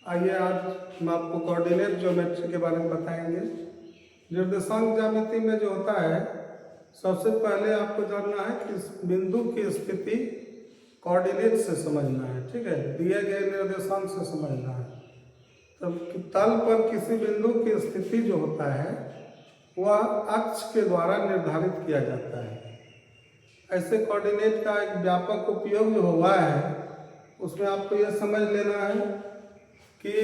आइए आज हम आपको कोऑर्डिनेट ज्योमेट्री के बारे में बताएंगे। निर्देशांक ज्यामिति में जो होता है, सबसे पहले आपको जानना है कि इस बिंदु की स्थिति कोऑर्डिनेट से समझना है। ठीक है, दिए गए निर्देशांक से समझना है। तब तल पर किसी बिंदु की स्थिति जो होता है वह अक्ष के द्वारा निर्धारित किया जाता है। ऐसे कोऑर्डिनेट का एक व्यापक उपयोग जो हुआ है उसमें आपको यह समझ लेना है कि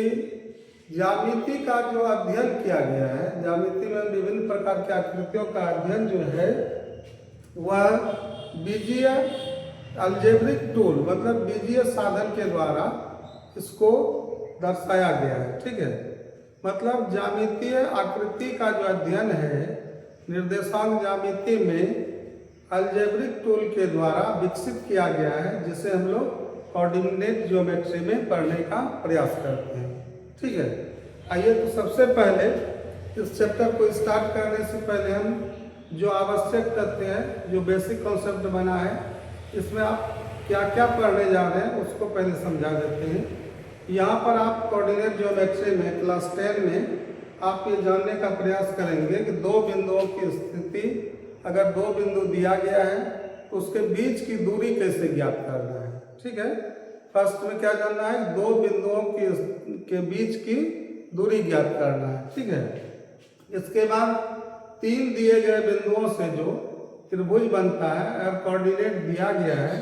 ज्यामिति का जो अध्ययन किया गया है, ज्यामिति में विभिन्न प्रकार की आकृतियों का अध्ययन जो है वह बीजीय अलजेब्रिक टूल मतलब बीजीय साधन के द्वारा इसको दर्शाया गया है। ठीक है, मतलब ज्यामितीय आकृति का जो अध्ययन है निर्देशांक ज्यामिति में अलजेब्रिक टूल के द्वारा विकसित किया गया है, जिसे हम लोग कोऑर्डिनेट ज्योमेट्री में पढ़ने का प्रयास करते हैं। ठीक है, आइए तो सबसे पहले इस चैप्टर को स्टार्ट करने से पहले हम जो आवश्यक तथ्य हैं, जो बेसिक कॉन्सेप्ट बना है, इसमें आप क्या क्या पढ़ने जा रहे हैं उसको पहले समझा देते हैं। यहाँ पर आप कोऑर्डिनेट ज्योमेट्री में क्लास 10 में आप ये जानने का प्रयास करेंगे कि दो बिंदुओं की स्थिति, अगर दो बिंदु दिया गया है तो उसके बीच की दूरी कैसे ज्ञात करना है। ठीक है, फर्स्ट में क्या जानना है, दो बिंदुओं के बीच की दूरी ज्ञात करना है। ठीक है, इसके बाद तीन दिए गए बिंदुओं से जो त्रिभुज बनता है, अगर कोऑर्डिनेट दिया गया है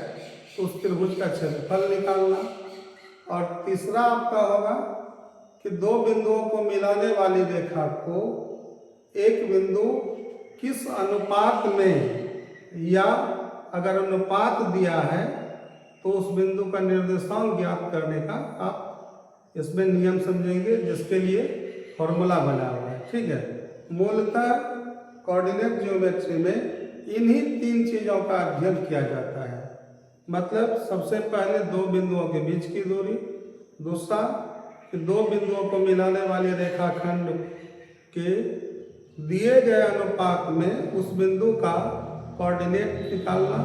तो उस त्रिभुज का क्षेत्रफल निकालना। और तीसरा आपका होगा कि दो बिंदुओं को मिलाने वाली रेखा को एक बिंदु किस अनुपात में, या अगर अनुपात दिया है तो उस बिंदु का निर्देशांक ज्ञात करने का आप इसमें नियम समझेंगे, जिसके लिए फॉर्मूला बना हुआ है। ठीक है, मूलतः कोऑर्डिनेट ज्योमेट्री में इन्हीं तीन चीज़ों का अध्ययन किया जाता है। मतलब सबसे पहले दो बिंदुओं के बीच की दूरी, दूसरा कि दो बिंदुओं को मिलाने वाली रेखाखंड के दिए गए अनुपात में उस बिंदु का कोऑर्डिनेट निकालना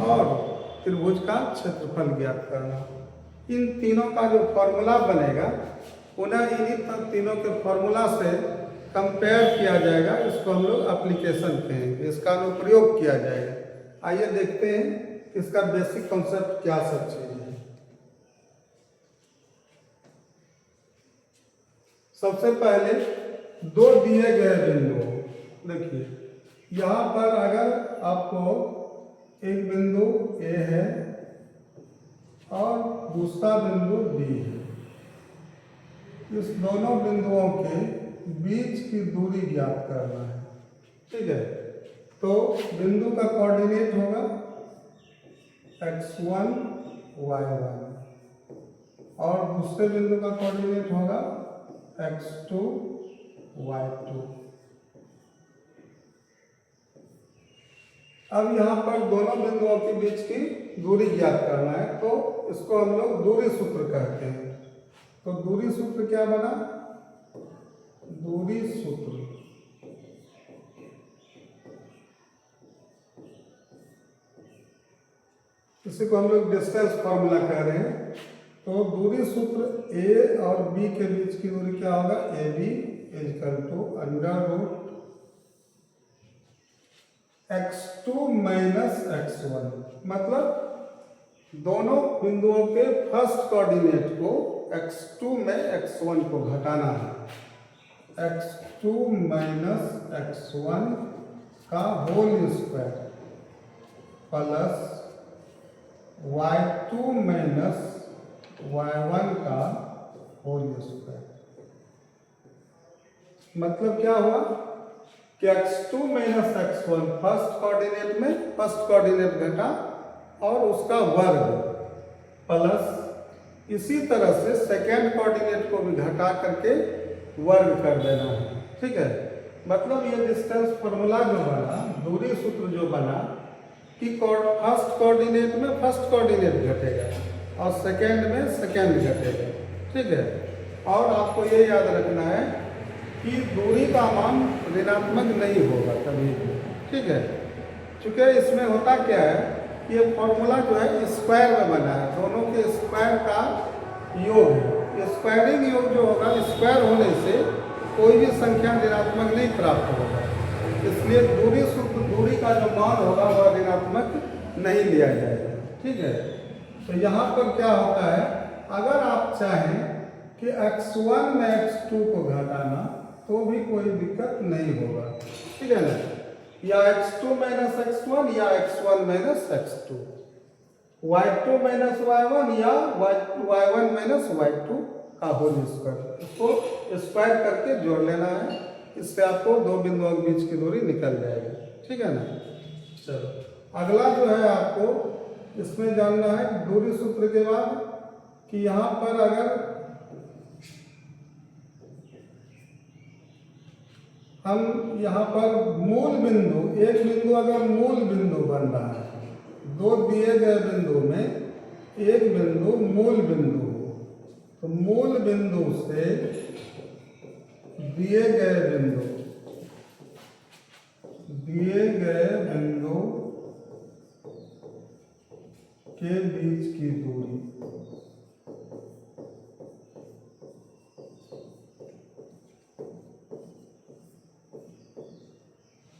और त्रिभुज का क्षेत्रफल ज्ञात करना। इन तीनों का जो फॉर्मूला बनेगा उन्हें इन्हीं तीनों के फॉर्मूला से कंपेयर किया जाएगा। इसको हम लोग एप्लीकेशन कहेंगे, इसका अनुप्रयोग किया जाएगा। आइए देखते हैं कि इसका बेसिक कॉन्सेप्ट क्या सब चीज है। सबसे पहले दो दिए गए बिंदु, देखिए यहाँ पर अगर आपको एक बिंदु ए है और दूसरा बिंदु बी है, इस दोनों बिंदुओं के बीच की दूरी ज्ञात करना है। ठीक है, तो बिंदु का कोऑर्डिनेट होगा x1 y1 और दूसरे बिंदु का कोऑर्डिनेट होगा x2 y2। अब यहाँ पर दोनों बिंदुओं के बीच की दूरी ज्ञात करना है, तो इसको हम लोग दूरी सूत्र कहते हैं। तो दूरी सूत्र क्या बना, दूरी सूत्र इसी को हम लोग डिस्टेंस फॉर्मूला कह रहे हैं। तो दूरी सूत्र ए और बी के बीच की दूरी क्या होगा, A B equal to under root x2 minus x1। मतलब दोनों बिंदुओं के फर्स्ट कोऑर्डिनेट को x2 में x1 को घटाना है। x2 माइनस x1 का whole square plus y2 minus y1 का होल स्क्वायर। मतलब क्या हुआ कि x2 minus x1 first coordinate में फर्स्ट कोऑर्डिनेट घटा और उसका वर्ग, प्लस इसी तरह से सेकेंड कोऑर्डिनेट को भी घटा करके वर्ग कर देना है। ठीक है, मतलब ये डिस्टेंस फॉर्मूला जो बना, दूरी सूत्र जो बना कि फर्स्ट कोऑर्डिनेट में फर्स्ट कोऑर्डिनेट घटेगा और सेकेंड में सेकेंड घटेगा। ठीक है, और आपको ये याद रखना है कि दूरी का मान ऋणात्मक नहीं होगा कभी भी। ठीक है, चूँकि इसमें होता क्या है, ये फॉर्मूला जो है स्क्वायर में बना है, दोनों के स्क्वायर का योग है, स्क्वायरिंग योग जो होगा, स्क्वायर होने से कोई भी संख्या ऋणात्मक नहीं प्राप्त होगा, इसलिए दूरी सूत्र दूरी का जो मान होगा वह ऋणात्मक नहीं लिया जाएगा। ठीक है, तो यहाँ पर क्या होता है, अगर आप चाहें कि x1 में x2 को घटाना तो भी कोई दिक्कत नहीं होगा। ठीक है ना, या x2 माइनस x1 या x1 minus x2, y2 minus y1 या y1 माइनस y2 का होल स्क्वायर, इसको स्क्वायर करके जोड़ लेना है, इससे आपको दो बिंदुओं के बीच की दूरी निकल जाएगी। ठीक है ना। चलो अगला जो है आपको इसमें जानना है दूरी सूत्र के बाद कि यहाँ पर अगर हम यहाँ पर मूल बिंदु, एक बिंदु अगर मूल बिंदु बन रहा है, दो दिए गए बिंदु में एक बिंदु मूल बिंदु हो, तो मूल बिंदु से दिए गए बिंदु के बीच की दूरी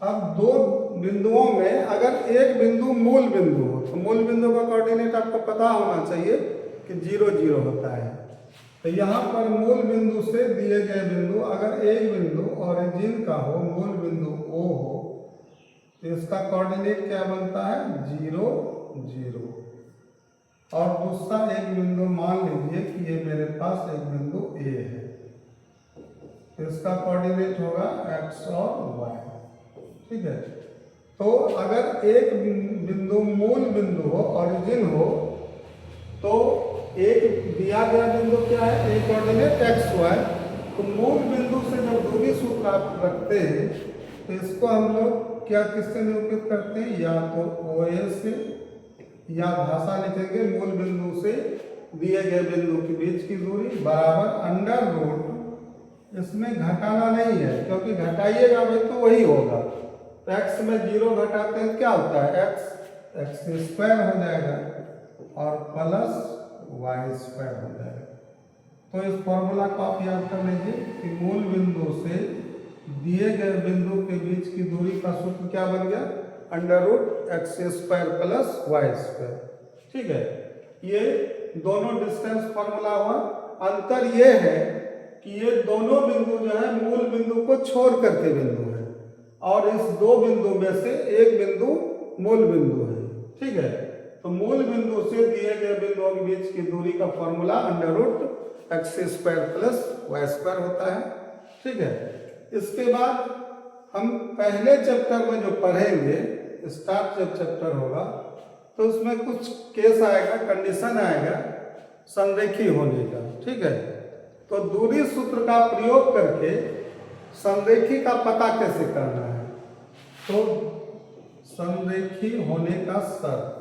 अब दो बिंदुओं में अगर एक बिंदु मूल बिंदु हो तो मूल बिंदु का कोऑर्डिनेट आपको पता होना चाहिए कि 0 0 होता है। तो यहाँ पर मूल बिंदु से दिए गए बिंदु, अगर एक बिंदु ओरिजिन का हो, मूल बिंदु O हो, तो इसका कोऑर्डिनेट क्या बनता है 0 0। और दूसरा एक बिंदु मान लीजिए कि ये मेरे पास एक बिंदु A है, तो इसका कोऑर्डिनेट होगा x और y। ठीक है, तो अगर एक बिंदु मूल बिंदु हो, ओरिजिन हो, तो एक दिया गया बिंदु क्या है, एक कोऑर्डिनेट एक्स वाई, तो मूल बिंदु से जब दूरी सूत्र आप रखते हैं तो इसको हम लोग क्या किससे निरूपित करते हैं, या तो OA से, या भाषा लिखेंगे मूल बिंदु से दिए गए बिंदु के बीच की दूरी बराबर अंडर रूट, इसमें घटाना नहीं है क्योंकि घटाइएगा भाई तो वही होगा, तो x में 0 घटाते हैं क्या होता है x स्क्वायर हो जाएगा और प्लस y स्क्वायर हो जाएगा। तो इस फॉर्मूला को आप याद कर लीजिए कि मूल बिंदु से दिए गए बिंदु के बीच की दूरी का सूत्र क्या बन गया, under root x square plus y square. ठीक है, ये दोनों डिस्टेंस फॉर्मूला हुआ। अंतर ये है कि ये दोनों बिंदु जो है मूल बिंदु को छोड़ करके बिंदु है, और इस दो बिंदु में से एक बिंदु मूल बिंदु है। ठीक है, तो मूल बिंदु से दिए गए बिंदुओं के बीच की दूरी का formula under root x square plus y square होता है। ठीक है, इसके बाद हम पहले चैप्टर में जो पढ़ेंगे, स्टार्ट जब चैप्टर होगा तो उसमें कुछ केस आएगा, कंडीशन आएगा संरेखी होने का। ठीक है, तो दूरी सूत्र का प्रयोग करके संरेखी का पता कैसे करना है, तो संरेखी होने का शर्त,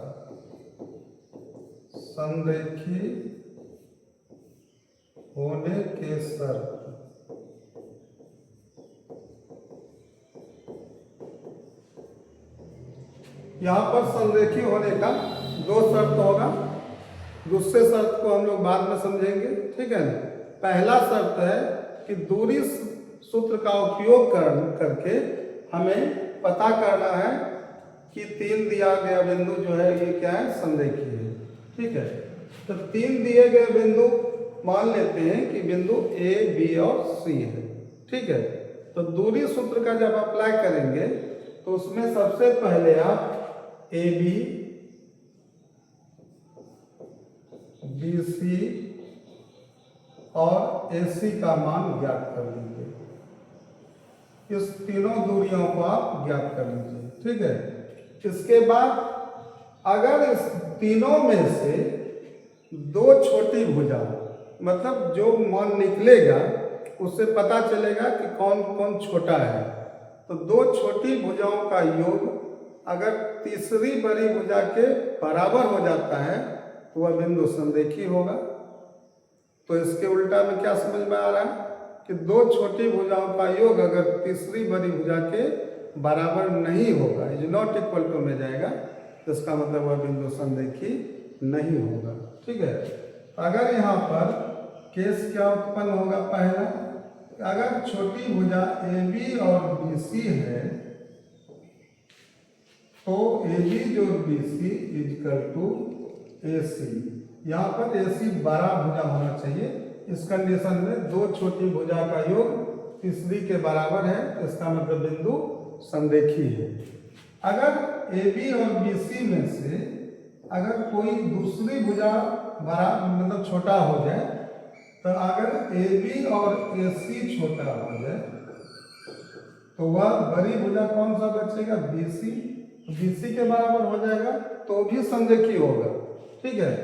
संरेखी होने के शर्त, यहाँ पर संरेखी होने का दो शर्त होगा, दूसरे शर्त को हम लोग बाद में समझेंगे। ठीक है, पहला शर्त है कि दूरी सूत्र का उपयोग करके हमें पता करना है कि 3 दिया गया बिंदु जो है ये क्या है, संरेखी है। ठीक है, तो 3 दिए गए बिंदु मान लेते हैं कि बिंदु A, B और C है। ठीक है, तो दूरी सूत्र का जब अप्लाई करेंगे तो उसमें सबसे पहले आप AB, BC और AC का मान ज्ञात कर लीजिए। इस तीनों दूरियों को आप ज्ञात कर लीजिए। ठीक है, इसके बाद अगर इस तीनों में से दो छोटी भुजा, मतलब जो मान निकलेगा उससे पता चलेगा कि कौन कौन छोटा है, तो दो छोटी भुजाओं का योग अगर तीसरी बड़ी भुजा के बराबर हो जाता है तो वह बिंदु संरेखी होगा। तो इसके उल्टा में क्या समझ में आ रहा है कि दो छोटी भुजाओं का योग अगर तीसरी बड़ी भुजा के बराबर नहीं होगा, इज नॉट इक्वल टू में जाएगा, तो इसका मतलब वह बिंदु संरेखी नहीं होगा। ठीक है, अगर यहाँ पर केस क्या उत्पन्न होगा? पहला, अगर छोटी भुजा AB और BC है तो AB जोड़ BC इजकल टू AC। यहाँ पर AC बड़ा भुजा होना चाहिए। इस कंडीशन में दो छोटी भुजा का योग तीसरी के बराबर है, इसका मतलब बिंदु संरेखी है। अगर AB और BC में से अगर कोई दूसरी भुजा बड़ा मतलब छोटा हो जाए, तो अगर AB और AC छोटा हो जाए तो वह बड़ी भुजा कौन सा बचेगा? BC। BC के बराबर हो जाएगा तो भी संरेखी होगा, ठीक है।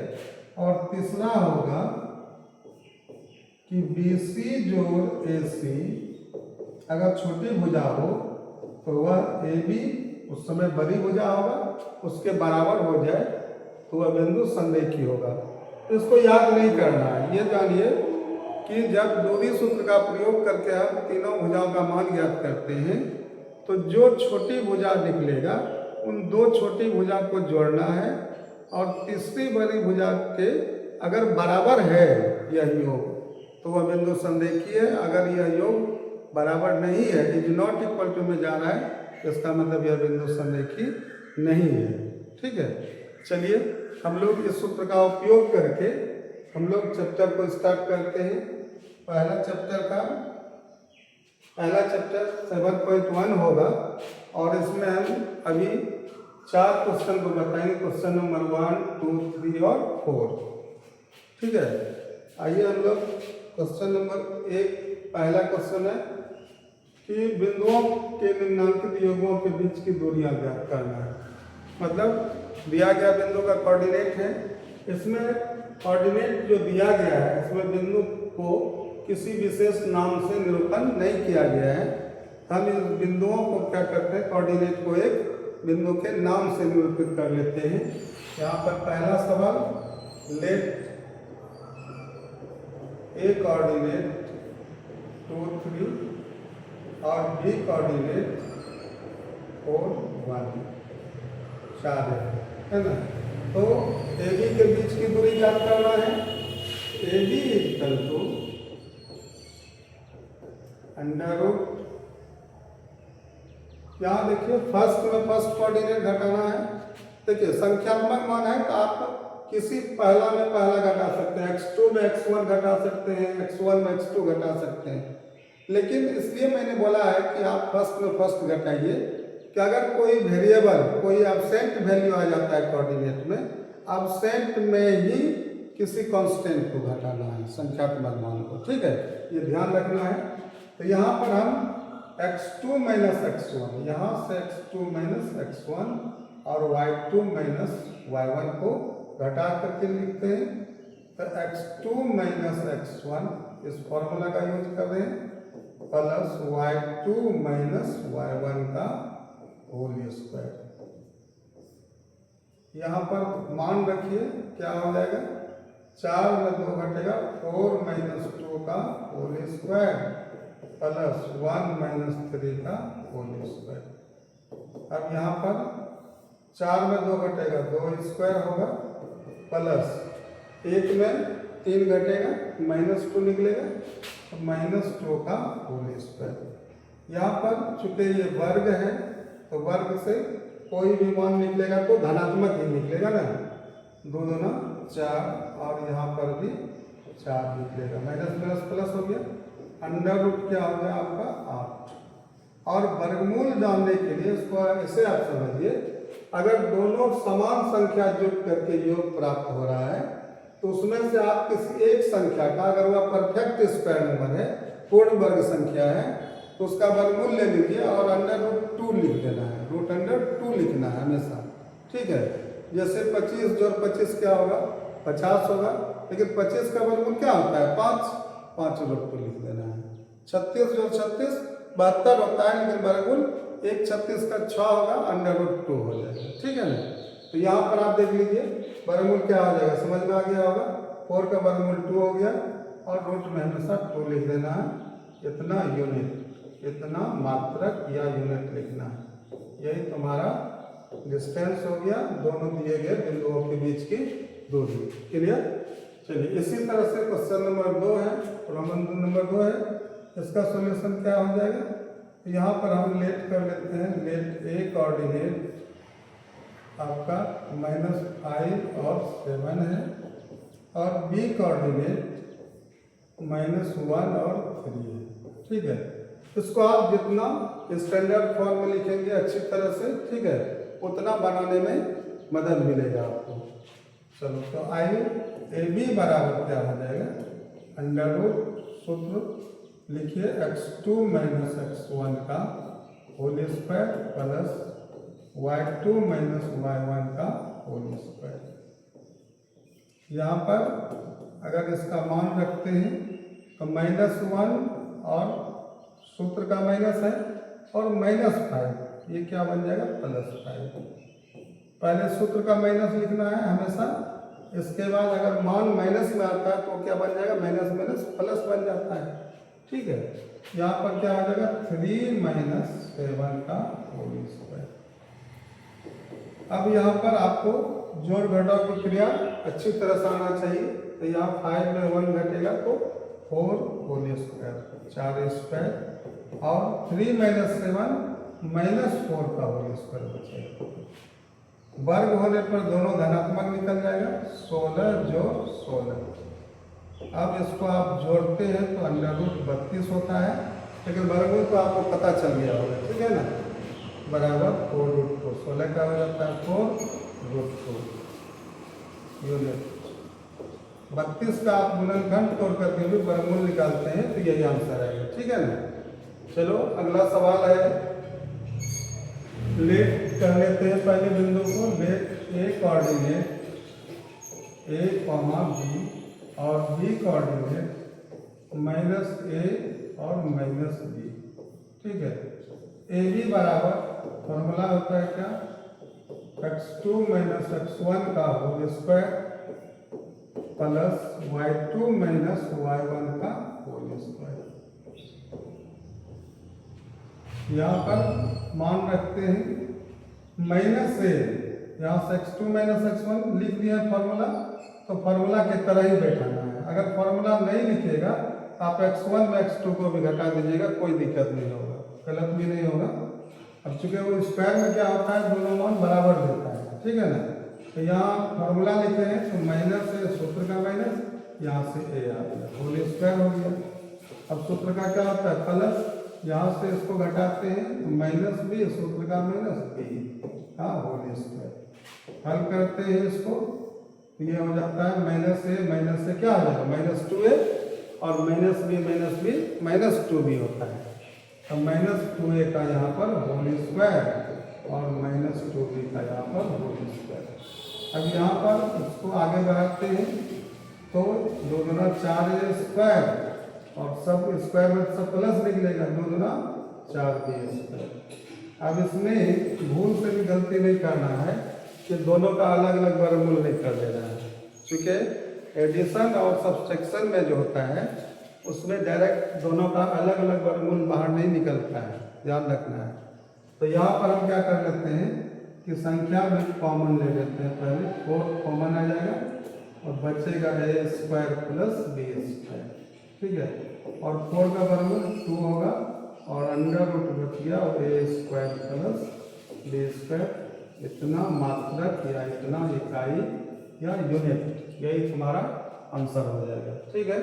और तीसरा होगा कि BC जोड़ AC अगर छोटी भुजा हो तो वह AB उस समय बड़ी भुजा होगा, उसके बराबर हो जाए तो वह बिंदु संरेखी होगा। तो इसको याद नहीं करना है, ये जानिए कि जब दूरी सूत्र का प्रयोग करके हम तीनों भुजाओं का मान ज्ञात करते हैं तो जो छोटी भुजा निकलेगा उन दो छोटी भुजा को जोड़ना है और तीसरी बड़ी भुजा के अगर बराबर है यह योग तो वह बिंदु संरेखी है। अगर यह योग बराबर नहीं है, इज नॉट इक्वल टू में जा रहा है, इसका मतलब यह बिंदु संरेखी नहीं है, ठीक है। चलिए हम लोग इस सूत्र का उपयोग करके हम लोग चैप्टर को स्टार्ट करते हैं। पहला चैप्टर 7.1 होगा और इसमें हम अभी 4 क्वेश्चन को बताएंगे, क्वेश्चन नंबर 1, 2, 3 और 4, ठीक है। आइए हम लोग क्वेश्चन नंबर 1, पहला क्वेश्चन है कि बिंदुओं के निम्नांकित योगों के बीच की दूरियां ज्ञात करना है। मतलब दिया गया बिंदु का कोऑर्डिनेट है, इसमें कोऑर्डिनेट जो दिया गया है इसमें बिंदु को किसी विशेष नाम से निरूपण नहीं किया गया है। हम इन बिंदुओं को क्या करते हैं, कोऑर्डिनेट को एक बिंदु के नाम से निरूपित कर लेते हैं। यहाँ पर पहला सवाल, लेट ए कोऑर्डिनेट 2, 3 और बी कोऑर्डिनेट 4, 1, 4 है ना। तो AB के बीच की दूरी ज्ञात करना है। AB equal to under root, यहाँ देखिए फर्स्ट में फर्स्ट कोऑर्डिनेट घटाना है। देखिए संख्यात्मक मान है तो आप किसी पहला में पहला घटा सकते हैं, x2 में x1 घटा सकते हैं, x1 में x2 घटा सकते हैं। लेकिन इसलिए मैंने बोला है कि आप फर्स्ट में फर्स्ट घटाइए कि अगर कोई वेरिएबल, कोई एब्सेंट वैल्यू आ जाता है कोऑर्डिनेट में, एब्सेंट में ही किसी कांस्टेंट को घटाना है, संख्यात्मक मान को, ठीक है, ये ध्यान रखना है। तो यहाँ पर हम x2 माइनस x1, यहाँ से x2 माइनस x1 और y2 माइनस y1 को घटा करके लिखते हैं। तो x2 माइनस x1 इस फॉर्मूला का यूज कर रहे हैं प्लस y2 माइनस y1 का होल स्क्वायर। यहाँ पर मान रखिए क्या हो जाएगा, 4 में 2 घटेगा, 4 माइनस 2 का होल स्क्वायर प्लस 1 माइनस 3 का होल स्क्वायर। अब यहाँ पर 4 में 2 घटेगा, 2 स्क्वायर होगा प्लस 1 में 3 घटेगा, माइनस 2 निकलेगा, माइनस 2 का होल स्क्वायर। यहाँ पर चूंकि ये वर्ग है तो वर्ग से कोई भी मान निकलेगा तो धनात्मक ही निकलेगा ना, 2 दूना 4 और यहाँ पर भी 4 निकलेगा, माइनस प्लस प्लस हो गया, अंडर रूट क्या हो गया आपका 8। और वर्गमूल जानने के लिए इसको ऐसे आप समझिए, अगर दोनों समान संख्या जुट करके योग प्राप्त हो रहा है तो उसमें से आप किसी एक संख्या का, अगर वह परफेक्ट स्क्वायर नंबर है, पूर्ण वर्ग संख्या है, तो उसका वर्गमूल ले लीजिए और अंडर रूट 2 लिख देना है, रूट अंडर 2 लिखना है हमेशा, ठीक है। जैसे 25 जोड़ 25 क्या होगा, 50 होगा, लेकिन 25 का वर्गमूल क्या होता है 5, 5 रूट 2 लिख देना है। 36 जोड़ 36 72 होता है, लेकिन वर्गमूल 1 36 का 6 होगा, अंडर रूट 2 हो जाएगा, ठीक है ना। तो यहाँ पर आप देख लीजिए वर्गमूल क्या हो जाएगा, समझ में आ गया होगा, 4 का वर्गमूल 2 हो गया और रूट में हमेशा 2 लिख देना है। इतना यूनिट, इतना मात्रक या यूनिट लिखना है, यही तुम्हारा डिस्टेंस हो गया दोनों दिए गए बिंदुओं के बीच की दूरी। क्लियर? चलिए इसी तरह से क्वेश्चन नंबर 2 है, प्रॉब्लम नंबर 2 है, इसका सॉल्यूशन क्या हो जाएगा। यहाँ पर हम लेट कर लेते हैं, लेट ए कोऑर्डिनेट आपका -5 और 7 है और बी कोऑर्डिनेट -1 और 3 है। ठीक है, इसको आप जितना स्टैंडर्ड फॉर्म में लिखेंगे अच्छी तरह से, ठीक है, उतना बनाने में मदद मिलेगा आपको। चलो तो आइए ए बी बराबर क्या हो जाएगा, अंडर रूट सूत्र लिखिए x2 माइनस x1 का whole square plus y2 minus y1 का होल स्क्वायर। यहाँ पर अगर इसका मान रखते हैं तो -1 और सूत्र का माइनस है और -5, ये क्या बन जाएगा +5। पहले सूत्र का माइनस लिखना है हमेशा, इसके बाद अगर मान माइनस में आता है तो क्या बन जाएगा, माइनस माइनस प्लस बन जाता है। ठीक है, यहाँ पर क्या आ जाएगा 3 - 7 का होल स्क्वायर। अब यहाँ पर आपको जोड़ घटाव की क्रिया अच्छी तरह से आना चाहिए, तो यहाँ 5 में 1 घटेगा तो 4 होल स्क्वायर, 4 स्क्वायर और 3 - 7 -4 का होल स्क्वायर बचेगा। वर्ग होने पर दोनों धनात्मक निकल जाएगा, 16 जोड़ 16। अब इसको आप जोड़ते हैं तो अंडर रूट 32 होता है, लेकिन वर्गमूल तो आपको पता चल गया होगा, ठीक है ना, बराबर 4√2। 16 का हो जाता है 4√2 यूनिट। 32 का आप गुणनखंड तोड़ करके भी वर्गमूल निकालते हैं तो यही आंसर आएगा। ठीक है ना, चलो अगला सवाल है, लेट कर लेते हैं पहले बिंदु को, let A coordinate A, B और B कोऑर्डिनेट -a और -b। ठीक है, ए बी बराबर फॉर्मूला होता है क्या, x2 माइनस x1 का whole square plus y2 minus y1 का होल स्क्वायर। यहाँ पर मान रखते हैं माइनस से, यहाँ से x2 माइनस x1 लिख दिया फॉर्मूला, तो फॉर्मूला की तरह ही बैठाना है। अगर फॉर्मूला नहीं लिखेगा आप x1 में x2 को भी घटा दीजिएगा, कोई दिक्कत नहीं होगा, गलत भी नहीं होगा। अब चूंकि वो स्क्वायर में क्या होता है, दोनों मान बराबर देता है, ठीक है ना, तो यहाँ फॉर्मूला लिखे हैं तो माइनस से सूत्र का माइनस, यहाँ से a आ गया, होल स्क्वायर हो गया। अब सूत्र का क्या होता है प्लस, यहाँ से इसको घटाते हैं तो -b, सूत्र का -b का होल स्क्वायर। हल करते हैं इसको तो ये हो जाता है -a माइनस से क्या हो जाएगा -2a और -b -2b होता है, तो -2a का यहाँ पर होल स्क्वायर और -2b का यहाँ पर होल स्क्वायर। अब यहाँ पर इसको आगे बढ़ाते हैं तो 2 दूना 4a स्क्वायर और सब स्क्वायर में सब प्लस निकलेगा, 2 दूना 4b स्क्वायर। अब इसमें भूल से भी गलती नहीं करना है कि दोनों का अलग अलग वर्गमूल नहीं कर देना है, क्योंकि एडिशन और सब्सट्रैक्शन में जो होता है उसमें डायरेक्ट दोनों का अलग अलग वर्गमूल बाहर नहीं निकलता है, ध्यान रखना है। तो यहाँ पर हम क्या कर लेते हैं कि संख्या में कॉमन ले लेते हैं, पहले 4 कॉमन आ जाएगा और बचेगा a square plus b square. ठीक है, और 4 का वर्गमूल 2 होगा और अंडर रूट बच गया और a square plus b square. इतना मात्रक या इतना इकाई या यूनिट, यही तुम्हारा आंसर हो जाएगा। ठीक है,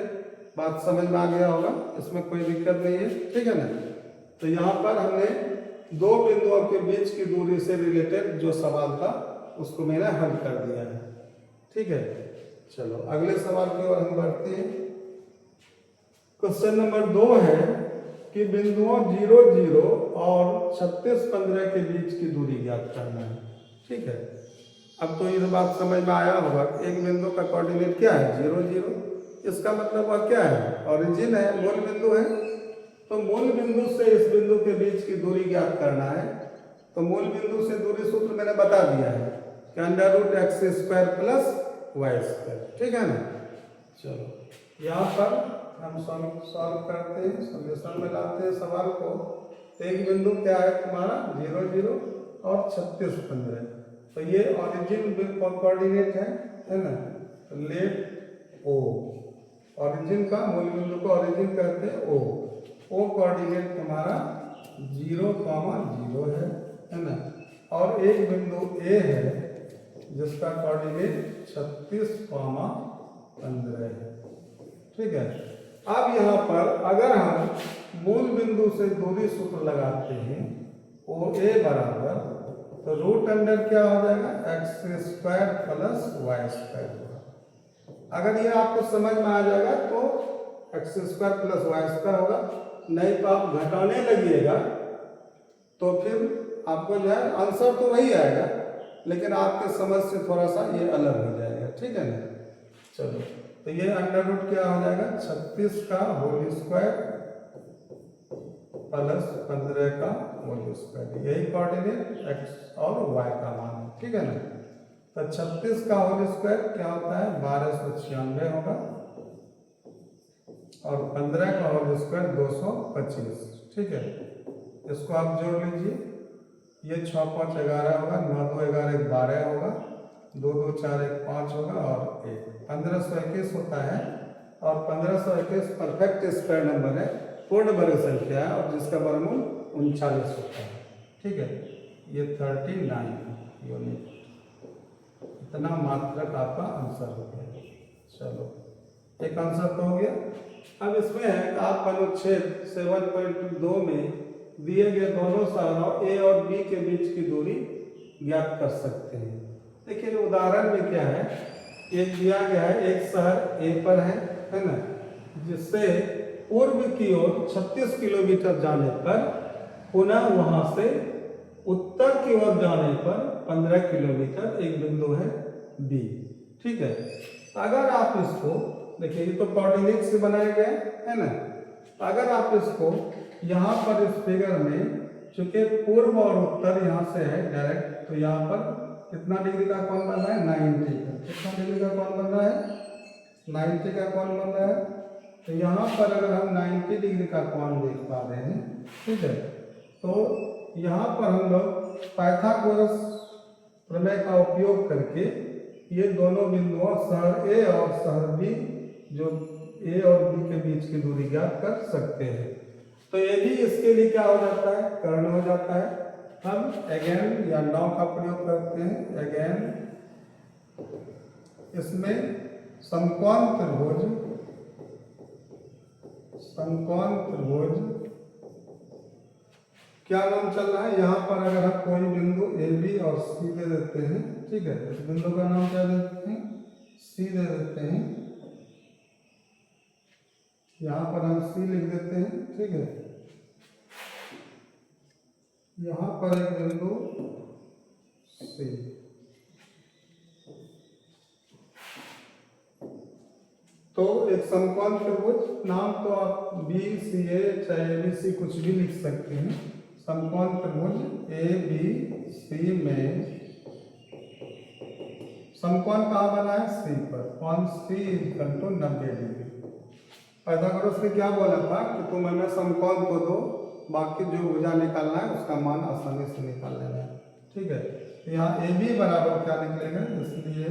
बात समझ में आ गया होगा, इसमें कोई दिक्कत नहीं है, ठीक है ना। तो यहाँ पर हमने 2 बिंदुओं के बीच की दूरी से रिलेटेड जो सवाल था उसको मैंने हल कर दिया है। ठीक है, चलो अगले सवाल की ओर हम बढ़ते हैं। क्वेश्चन नंबर 2 है कि बिंदुओं 0, 0 और 36, 15 के बीच की दूरी ज्ञात करना है। ठीक है, अब तो ये बात समझ में आया होगा, एक बिंदु का कोऑर्डिनेट क्या है 0, 0, इसका मतलब वह क्या है, ओरिजिन है, मूल बिंदु है। तो मूल बिंदु से इस बिंदु के बीच की दूरी ज्ञात करना है, तो मूल बिंदु से दूरी सूत्र मैंने बता दिया है कि under root x square plus y square. ठीक है ना, चलो यहाँ पर हम सॉल्व करते हैं, सॉल्यूशन में लाते हैं सवाल को। एक बिंदु क्या है तुम्हारा 0, 0 और 36, 15, तो ये ओरिजिन कोऑर्डिनेट है ना। तो लेट ओ, ओरिजिन का मूल बिंदु को ओरिजिन कहते हैं ओ कोऑर्डिनेट तुम्हारा 0,0 है ना। और एक बिंदु ए है जिसका कोऑर्डिनेट 36,15 है, ठीक है। अब यहाँ पर अगर हम मूल बिंदु से दूरी सूत्र लगाते हैं ओ ए बराबर, तो रूट अंडर क्या हो जाएगा, x² प्लस y² होगा। अगर ये आपको समझ में आ जाएगा तो x² प्लस y² होगा, नहीं तो आप घटाने लगिएगा तो फिर आपको जो है आंसर तो वही आएगा, लेकिन आपके समझ से थोड़ा सा ये अलग हो जाएगा, ठीक है ना। चलो, तो ये अंडर रूट क्या हो जाएगा, 36 का होल स्क्वायर प्लस 15 का होल स्क्वायर, यही कोऑर्डिनेट x और y का मान है, ठीक है ना। तो 36 का होल स्क्वायर क्या होता है, 1296 होगा, और 15 का होल स्क्वायर 225, ठीक है। इसको आप जोड़ लीजिए, ये 6 5 11 होगा, 9 2 11 12 होगा, 2 2 4 1 5 होगा, और 1 1521 होता है। और 1521 परफेक्ट स्क्वायर नंबर है, पूर्ण वर्ग संख्या है, और जिसका वर्गमूल 39 होता है, ठीक है। ये 39 यूनिट, इतना मात्रक आपका आंसर हो गया। चलो, एक आंसर तो हो गया। अब इसमें है कि आप अनुच्छेद 7.2 में दिए गए दोनों शहरों ए और बी के बीच की दूरी ज्ञात कर सकते हैं। देखिए उदाहरण में क्या है, एक दिया गया है, एक शहर ए पर है ना, जिससे पूर्व की ओर 36 किलोमीटर जाने पर पुनः वहां से उत्तर की ओर जाने पर 15 किलोमीटर एक बिंदु है बी, ठीक है। अगर आप इसको देखिए, ये तो कोऑर्डिनेट से बनाया गया है ना। अगर आप इसको यहाँ पर इस फिगर में, चूंकि पूर्व और उत्तर यहाँ से है डायरेक्ट, तो यहाँ पर कितना डिग्री का कोण बन रहा है, 90 का। कितना डिग्री का कोण बन रहा है, 90 का कोण बन रहा है। तो यहाँ पर अगर हम 90 डिग्री का कोण देख पा रहे हैं, ठीक है, तो यहाँ पर हम लोग पाइथागोरस प्रमेय का उपयोग करके ये दोनों बिंदुओं शहर ए और शहर बी, जो ए और बी के बीच की दूरी ज्ञात कर सकते हैं। तो ये भी इसके लिए क्या हो जाता है, कर्ण हो जाता है। हम अगेन या नाउ का प्रयोग करते हैं, अगेन इसमें समकोण त्रिभुज क्या नाम चल रहा है। यहाँ पर अगर हम कोई बिंदु ए बी और सी दे देते हैं, ठीक है, इस बिंदु का नाम क्या देते हैं, सी दे देते हैं। यहाँ पर हम सी लिख देते हैं, ठीक है। यहाँ पर एक बिंदु सी, तो एक समकोण त्रिभुज, नाम तो आप बी सी ए चाहे ए बी सी कुछ भी लिख सकते हैं। समकोण त्रिभुज ए बी सी में समकोण कहाँ बना है, सी पर। कोण सी इक्वल टू 90 डिग्री। पाइथागोरस ने क्या बोला था कि तुम हमें समकोण को दो, बाकी जो भुजा निकालना है उसका मान आसानी से निकाल लेना है, ठीक है। तो यहाँ ए बी बराबर क्या निकलेगा, इसलिए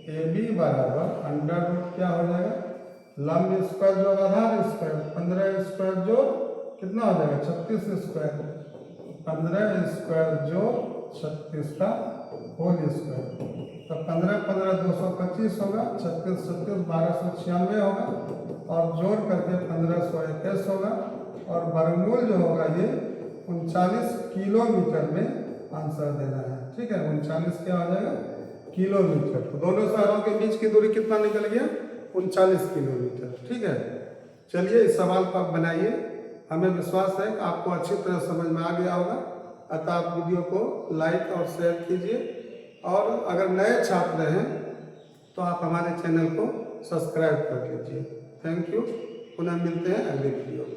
ए बी बराबर अंडर रूट क्या हो जाएगा, लंब स्क्वायर जो आधार स्क्वायर, 15 स्क्वायर जो कितना हो जाएगा, 36 स्क्वायर, 15 स्क्वायर जो 36 का होल स्क्वायर। तो 15 15 225 होगा, 36 36 1296 होगा, और जोड़ करके 1521 होगा, और वर्गमूल जो होगा ये 39 किलोमीटर में आंसर देना है, ठीक है। 39 क्या हो जाएगा, किलोमीटर। तो दोनों शहरों के बीच की दूरी कितना निकल गया, 39 किलोमीटर, ठीक है। चलिए इस सवाल को आप बनाइए, हमें विश्वास है कि आपको अच्छी तरह समझ में आ गया होगा। अतः आप वीडियो को लाइक और शेयर कीजिए, और अगर नए छात्र हैं तो आप हमारे चैनल को सब्सक्राइब कर लीजिए। थैंक यू, पुनः मिलते हैं अगले वीडियो में।